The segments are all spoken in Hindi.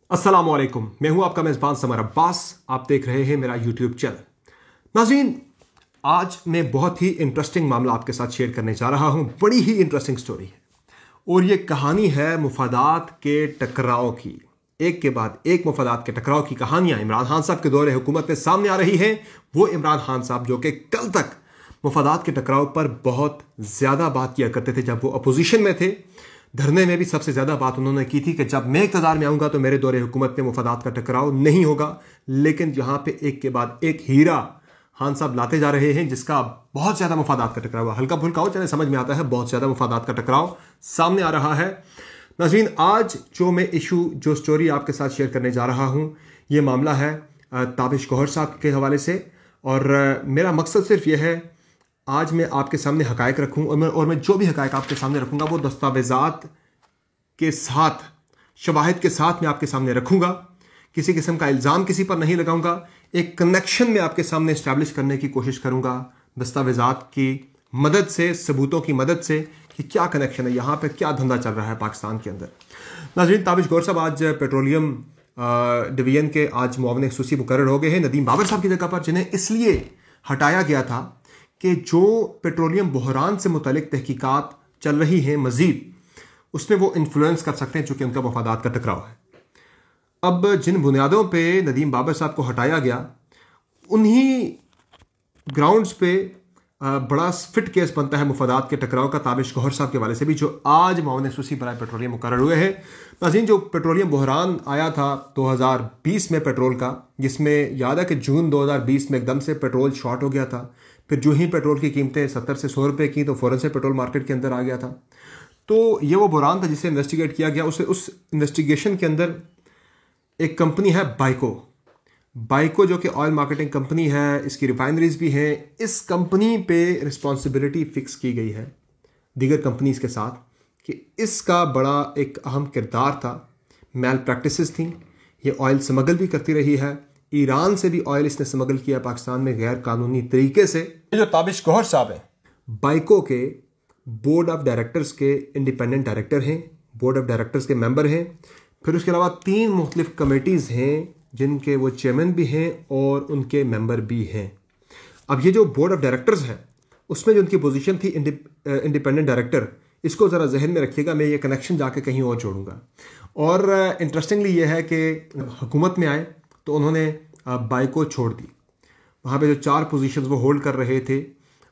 अस्सलामुअलैकुम, मैं हूं आपका मेज़बान समर अब्बास। आप देख रहे हैं मेरा यूट्यूब चैनल। नाज़रीन, आज मैं बहुत ही इंटरेस्टिंग मामला आपके साथ शेयर करने जा रहा हूं। बड़ी ही इंटरेस्टिंग स्टोरी है और ये कहानी है मुफादात के टकराव की। एक के बाद एक मुफादात के टकराव की कहानियां इमरान खान साहब के दौरे हुकूमत में सामने आ रही हैं। वो इमरान खान साहब जो कि कल तक मुफादात के टकराव पर बहुत ज़्यादा बात किया करते थे जब वो अपोजिशन में थे। धरने में भी सबसे ज़्यादा बात उन्होंने की थी कि जब मैं इक़्तिदार में आऊँगा तो मेरे दौरे हुकूमत में मुफादात का टकराव नहीं होगा। लेकिन जहाँ पे एक के बाद एक हीरा खान साहब लाते जा रहे हैं जिसका बहुत ज़्यादा मुफादात का टकराव, हल्का फुल्का हो चले समझ में आता है, बहुत ज़्यादा मुफादात का टकराव सामने आ रहा है। नाज़रीन, आज जो स्टोरी आपके साथ शेयर करने जा रहा हूँ, ये मामला है ताबिश गौहर साहब के हवाले से। और मेरा मकसद सिर्फ यह है, आज मैं आपके सामने हकायक रखूं और मैं जो भी हकायक आपके सामने रखूंगा वो दस्तावेज़ात के साथ, शवाहिद के साथ मैं आपके सामने रखूंगा। किसी किस्म का इल्ज़ाम किसी पर नहीं लगाऊंगा। एक कनेक्शन में आपके सामने इस्टेब्लिश करने की कोशिश करूंगा दस्तावेज़ात की मदद से, सबूतों की मदद से, कि क्या कनेक्शन है, यहाँ पर क्या धंधा चल रहा है पाकिस्तान के अंदर। नाज़रीन, ताबिश गौहर साहब आज पेट्रोलियम डिवीजन के आज मुआविन ख़ुसूसी मुकर्रर हो गए हैं नदीम बाबर साहब की जगह पर, जिन्हें इसलिए हटाया गया था कि जो पेट्रोलियम बहरान से मुतल्लिक तहकीकात चल रही हैं मज़ीद, उसमें वो इन्फ्लुएंस कर सकते हैं चूँकि उनका मफादात का टकराव है। अब जिन बुनियादों पे नदीम बाबर साहब को हटाया गया, उन्हीं ग्राउंड्स पे बड़ा फिट केस बनता है मुफादात के टकराव का ताबिश गौहर साहब के हवाले से भी, जो आज मुआविन ख़ुसूसी बराए पेट्रोलियम मुकर्रर हुए हैं। नाज़रीन, जो पेट्रोलियम बहरान आया था 2020 में पेट्रोल का, जिसमें याद है कि जून 2020 में एकदम से पेट्रोल शॉर्ट हो गया था। फिर जो ही पेट्रोल की कीमतें 70 से 100 रुपये की, तो फ़ौरन से पेट्रोल मार्केट के अंदर आ गया था। तो ये वो बहरान था जिसे इन्वेस्टिगेट किया गया। उस इन्वेस्टिगेशन के अंदर एक कंपनी है बाइको, जो कि ऑयल मार्केटिंग कंपनी है, इसकी रिफाइनरीज भी हैं। इस कंपनी पे रिस्पॉन्सिबिलिटी फिक्स की गई है दीगर कंपनीज के साथ कि इसका बड़ा एक अहम किरदार था। मैल प्रैक्टिसेस थी, ये ऑयल स्मगल भी करती रही है। ईरान से भी ऑयल इसने स्मगल किया पाकिस्तान में गैर कानूनी तरीके से। जो ताबिश गौहर साहब हैं, बाइको के बोर्ड ऑफ डायरेक्टर्स के इंडिपेंडेंट डायरेक्टर हैं, बोर्ड ऑफ डायरेक्टर्स के मेंबर हैं। फिर उसके अलावा 3 मुख्तलिफ कमेटीज़ हैं जिनके वो चेयरमैन भी हैं और उनके मेंबर भी हैं। अब ये जो बोर्ड ऑफ डायरेक्टर्स हैं, उसमें जो उनकी पोजीशन थी इंडिपेंडेंट डायरेक्टर, इसको ज़रा जहन में रखिएगा, मैं ये कनेक्शन जाके कहीं और जोड़ूंगा। और इंटरेस्टिंगली ये है कि हुकूमत में आए तो उन्होंने बाइको छोड़ दी। वहाँ पे जो 4 पोजीशंस वो होल्ड कर रहे थे,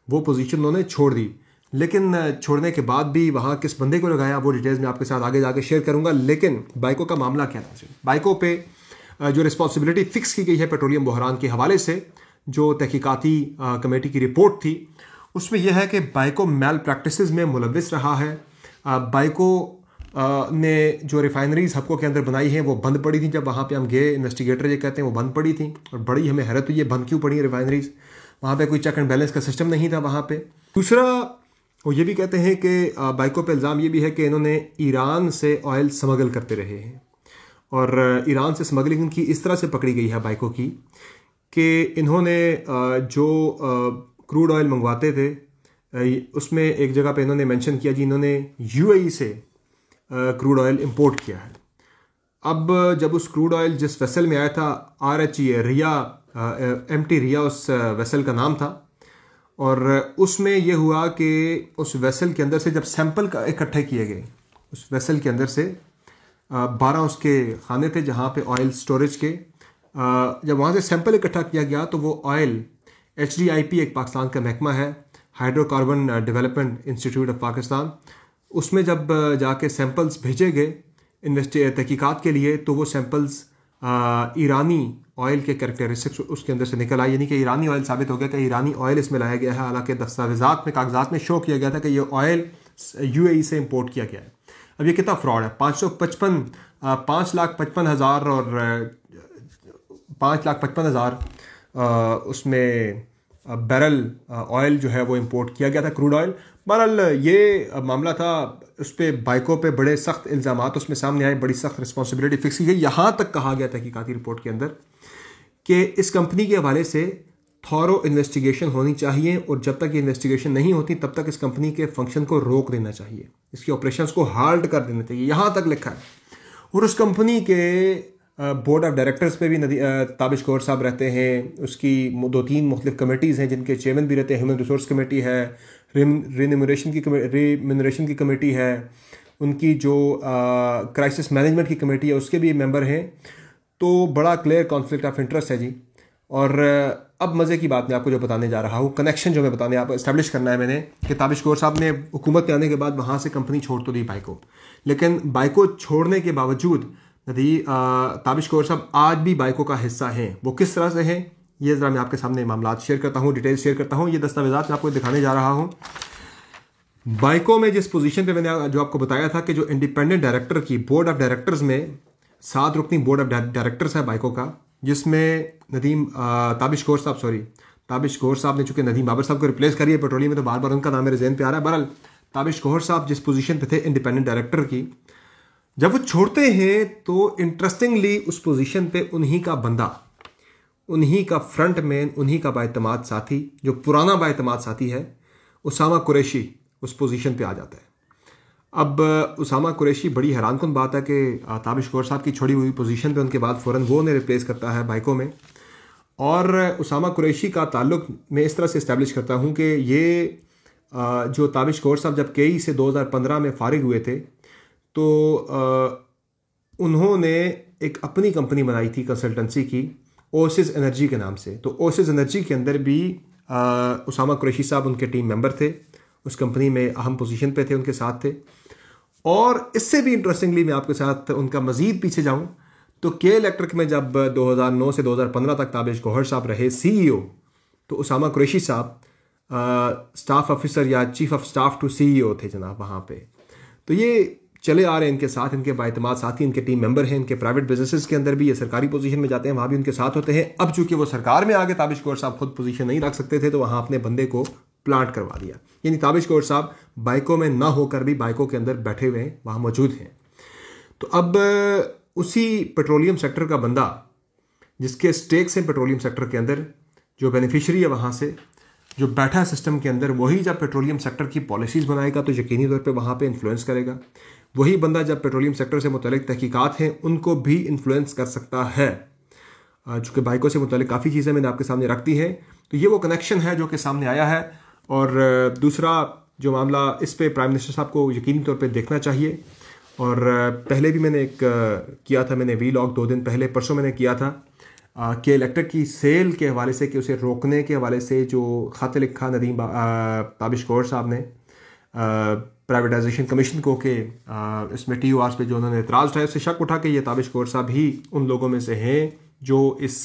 वो पोजीशन उन्होंने छोड़ दी। लेकिन छोड़ने के बाद भी वहाँ किस बंदे को लगाया, वो डिटेल्स मैं आपके साथ आगे जाके शेयर करूँगा। लेकिन बाइको का मामला क्या था? बाइको पे जो रिस्पॉन्सिबिलिटी फिक्स की गई है पेट्रोलियम बहरान के हवाले से, जो तहकीकाती कमेटी की रिपोर्ट थी, उसमें यह है कि बाइको मैल प्रैक्टिसेस में मुलविस रहा है। बाइको ने जो रिफाइनरीज हबकों के अंदर बनाई हैं वो बंद पड़ी थी। जब वहाँ पे हम गए, इन्वेस्टिगेटर ये कहते हैं वो बंद पड़ी थी और बड़ी हमें हैरत हुई, ये बंद क्यों पड़ी रिफाइनरीज? वहाँ पे कोई चेक एंड बैलेंस का सिस्टम नहीं था वहाँ पे। दूसरा, वो ये भी कहते हैं कि बाइको पे इल्ज़ाम ये भी है कि इन्होंने ईरान से ऑयल स्मगल करते रहे हैं। और ईरान से स्मगलिंग इनकी इस तरह से पकड़ी गई है बाइको की कि इन्होंने जो क्रूड ऑयल मंगवाते थे, उसमें एक जगह पे इन्होंने मेंशन किया जी इन्होंने यूएई से क्रूड ऑयल इंपोर्ट किया है। अब जब उस क्रूड ऑयल जिस वेसल में आया था, RHE रिया, MT रिया उस वेसल का नाम था, और उसमें यह हुआ कि उस वेसल के अंदर से जब सैंपल इकट्ठे किए गए, उस वेसल के अंदर से 12 उसके खाने थे जहाँ पे ऑयल स्टोरेज के, जब वहाँ से सैंपल इकट्ठा किया गया तो वो ऑयल HDIP एक पाकिस्तान का महकमा है, hydrocarbon development institute of Pakistan, उसमें जब जाके सैंपल्स भेजे गए तहकीकात के लिए, तो वो सैंपल्स ईरानी ऑयल के कैरेक्टरिस्टिक्स उसके अंदर से निकल आए। यानी कि ईरानी ऑयल साबित हो गया कि ईरानी ऑयल इसमें लाया गया है। हालांकि दस्तावेज़ात में, कागजात में शो किया गया था कि ये ऑयल UAE से इंपोर्ट किया गया है। अब ये कितना फ्रॉड है? 5,55,000 और 5,55,000 उसमें बैरल ऑयल जो है वो इंपोर्ट किया गया था, क्रूड ऑयल। बहरहाल ये मामला था, उस पर बाइको पे बड़े सख्त इल्ज़ामात उसमें सामने आए, बड़ी सख्त रिस्पॉन्सिबिलिटी फिक्स की गई। यहाँ तक कहा गया तहकीकाती रिपोर्ट के अंदर कि इस कंपनी के हवाले से थॉरो इन्वेस्टिगेशन होनी चाहिए और जब तक ये इन्वेस्टिगेशन नहीं होती तब तक इस कंपनी के फंक्शन को रोक देना चाहिए, इसके ऑपरेशंस को हाल्ट कर देना चाहिए, यहाँ तक लिखा है। और उस कंपनी के बोर्ड ऑफ डायरेक्टर्स पे भी ताबिश गौहर साहब रहते हैं। उसकी 2-3 मुख्तलिफ कमेटीज़ हैं जिनके चेयरमैन भी रहते हैं। ह्यूमन रिसोर्स कमेटी है, रिम्यूनरेशन की कमेटी है, उनकी जो क्राइसिस मैनेजमेंट की कमेटी है उसके भी मेंबर हैं। तो बड़ा क्लियर कॉन्फ्लिक्ट ऑफ इंटरेस्ट है जी। और अब मज़े की बात मैं आपको जो बताने जा रहा हूँ, कनेक्शन जो मैं बताने आप इस्टेब्लिश करना है मैंने, कि ताबिश गौहर साहब ने हुकूमत में आने के बाद वहाँ से कंपनी छोड़ तो दी बाइको, लेकिन बाइको छोड़ने के बावजूद ताबिश गौहर साहब आज भी बाइको का हिस्सा हैं। वो किस तरह से हैं ये ज़रा मैं आपके सामने मामलात शेयर करता हूँ, डिटेल्स शेयर करता हूँ। ये दस्तावेज़ात मैं आपको दिखाने जा रहा हूँ। बाइको में जिस पोजीशन पे मैंने जो आपको बताया था कि जो इंडिपेंडेंट डायरेक्टर की बोर्ड ऑफ डायरेक्टर्स में 7 रुकनी बोर्ड ऑफ डायरेक्टर्स है बाइको का, जिसमें ताबिश गौहर साहब ने चूंकि नदीम बाबर साहब को रिप्लेस करिए पेट्रोलियम में, तो बार बार उनका नाम मेरे ज़हन पे आ रहा है। बहरहाल ताबिश गौहर साहब जिस पोजीशन पे थे इंडिपेंडेंट डायरेक्टर की, जब वो छोड़ते हैं तो इंटरेस्टिंगली उस पोजीशन पे उन्हीं का बंदा, उन्हीं का फ्रंट मैन, उन्हीं का बाएतमाद साथी, जो पुराना बाएतमाद साथी है, उसामा कुरैशी, उस पोजीशन पे आ जाता है। अब उसामा कुरैशी, बड़ी हैरानकुन बात है कि ताबिश गौहर साहब की छोड़ी हुई पोजीशन पे उनके बाद फ़ौरन वो उन्हें रिप्लेस करता है बाइको में। और उसामा कुरैशी का ताल्लुक मैं इस तरह से इस्टेब्लिश करता हूँ कि ये जो ताबिश गौहर साहब जब केई से 2015 में फारिग हुए थे, तो उन्होंने एक अपनी कंपनी बनाई थी कंसल्टेंसी की, ओसिस एनर्जी के नाम से। तो ओसिस एनर्जी के अंदर भी उसामा कुरैशी साहब उनके टीम मेंबर थे, उस कंपनी में अहम पोजीशन पे थे, उनके साथ थे। और इससे भी इंटरेस्टिंगली मैं आपके साथ उनका मज़ीद पीछे जाऊं तो के इलेक्ट्रिक में जब 2009 से 2015 तक ताबिश गौहर साहब रहे CEO, तो उसामा कुरैशी साहब स्टाफ ऑफिसर या chief of staff to CEO थे जनाब वहाँ पे। तो ये चले आ रहे हैं इनके साथ, इनके बाएतमाद साथी, इनके टीम मेंबर हैं। इनके प्राइवेट बिजनेसेस के अंदर भी ये सरकारी पोजीशन में जाते हैं, वहाँ भी उनके साथ होते हैं। अब चूंकि वो सरकार में आगे ताबिश गौहर साहब खुद पोजीशन नहीं रख सकते थे, तो वहाँ अपने बंदे को प्लांट करवा दिया। यानी ताबिश गौहर साहब बाइको में ना होकर भी बाइको के अंदर बैठे हुए हैं, वहाँ मौजूद हैं। तो अब उसी पेट्रोलियम सेक्टर का बंदा, जिसके स्टेक्स हैं पेट्रोलियम सेक्टर के अंदर, जो बेनिफिशरी है वहाँ से, जो बैठा है सिस्टम के अंदर, वही जब पेट्रोलियम सेक्टर की पॉलिसीज़ बनाएगा तो यकीनी तौर पे वहाँ पे इन्फ्लुएंस करेगा। वही बंदा जब पेट्रोलियम सेक्टर से मुतल्लिक तहकीकात हैं उनको भी इन्फ्लुएंस कर सकता है। चूँकि बाइको से मुतल्लिक काफ़ी चीज़ें मैंने आपके सामने रख दी हैं, तो ये वो कनेक्शन है जो कि सामने आया है। और दूसरा जो मामला, इस पे प्राइम मिनिस्टर साहब को यकीनी तौर पे देखना चाहिए। और पहले भी मैंने एक किया था, मैंने वीलॉग 2 दिन पहले, परसों मैंने किया था कि इलेक्ट्रिक की सेल के हवाले से, कि उसे रोकने के हवाले से जो ख़त लिखा ताबिश गौहर साहब ने प्राइवेटाइजेशन कमीशन को, कि इसमें TORs पे जो उन्होंने एतराज़ उठाया, उससे शक उठा कि ये ताबिश गौहर साहब ही उन लोगों में से हैं जो इस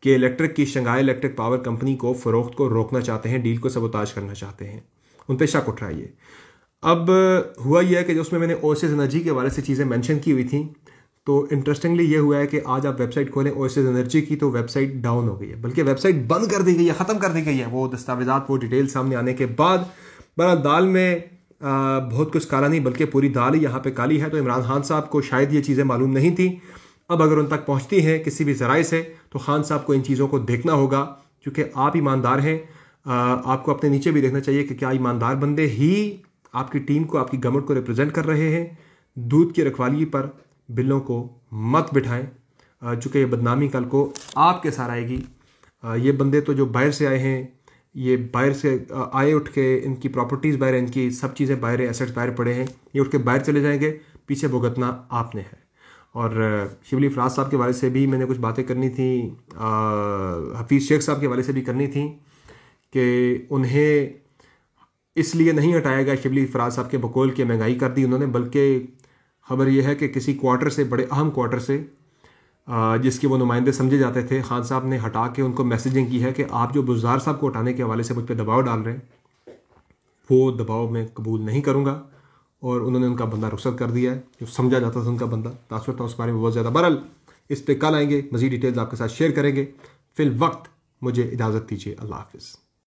कि इलेक्ट्रिक की शंघाई इलेक्ट्रिक पावर कंपनी को फ़रोख्त को रोकना चाहते हैं, डील को सबोताज करना चाहते हैं। उन पर शक उठ रहा है ये। अब हुआ यह है कि जो उसमें मैंने ओसिस एनर्जी के हवाले से चीज़ें मेंशन की हुई थी, तो इंटरेस्टिंगली ये हुआ है कि आज आप वेबसाइट खोलें ओसिस एनर्जी की तो वेबसाइट डाउन हो गई है, बल्कि वेबसाइट बंद कर दी गई है, ख़त्म कर दी गई है। वो दस्तावेज़ात, वो डिटेल सामने आने के बाद, बहरहाल दाल में बहुत कुछ काला नहीं बल्कि पूरी दाल ही यहाँ पे काली है। तो इमरान खान साहब को शायद ये चीज़ें मालूम नहीं थी। अब अगर उन तक पहुँचती हैं किसी भी ज़राए से, तो खान साहब को इन चीज़ों को देखना होगा, क्योंकि आप ईमानदार हैं। आपको अपने नीचे भी देखना चाहिए कि क्या ईमानदार बंदे ही आपकी टीम को, आपकी गवर्नमेंट को रिप्रेजेंट कर रहे हैं। दूध की रखवाली पर बिल्लों को मत बिठाएं, चूँकि ये बदनामी कल को आपके साथ आएगी। ये बंदे तो जो बाहर से आए हैं, ये बाहर से आए उठ के, इनकी प्रॉपर्टीज़ बाहर हैं, इनकी सब चीज़ें बाहर हैं, एसेट्स बाहर पड़े हैं, ये उठ के बाहर चले जाएंगे, पीछे भुगतना आपने है। और शिबली फराज साहब के हवाले से भी मैंने कुछ बातें करनी थी, हफीज़ शेख साहब के हवाले से भी करनी थी, कि उन्हें इसलिए नहीं हटाया गया शिबली फराज साहब के बकौल की महंगाई कर दी उन्होंने, बल्कि खबर यह है कि किसी क्वार्टर से, बड़े अहम क्वार्टर से, जिसके वो नुमाइंदे समझे जाते थे, खान साहब ने हटा के उनको मैसेजिंग की है कि आप जो बुज़दार साहब को हटाने के हवाले से मुझ पर दबाव डाल रहे हैं, वो दबाव मैं कबूल नहीं करूँगा। और उन्होंने उनका बंदा रुखसत कर दिया है, जो समझा जाता था उनका बंदा। तासुर था उस बारे में बहुत ज़्यादा। बहरहाल इस पर कल आएंगे, मज़ीद डिटेल्स आपके साथ शेयर करेंगे। फिल वक्त मुझे इजाज़त दीजिए। अल्लाह हाफ़िज़।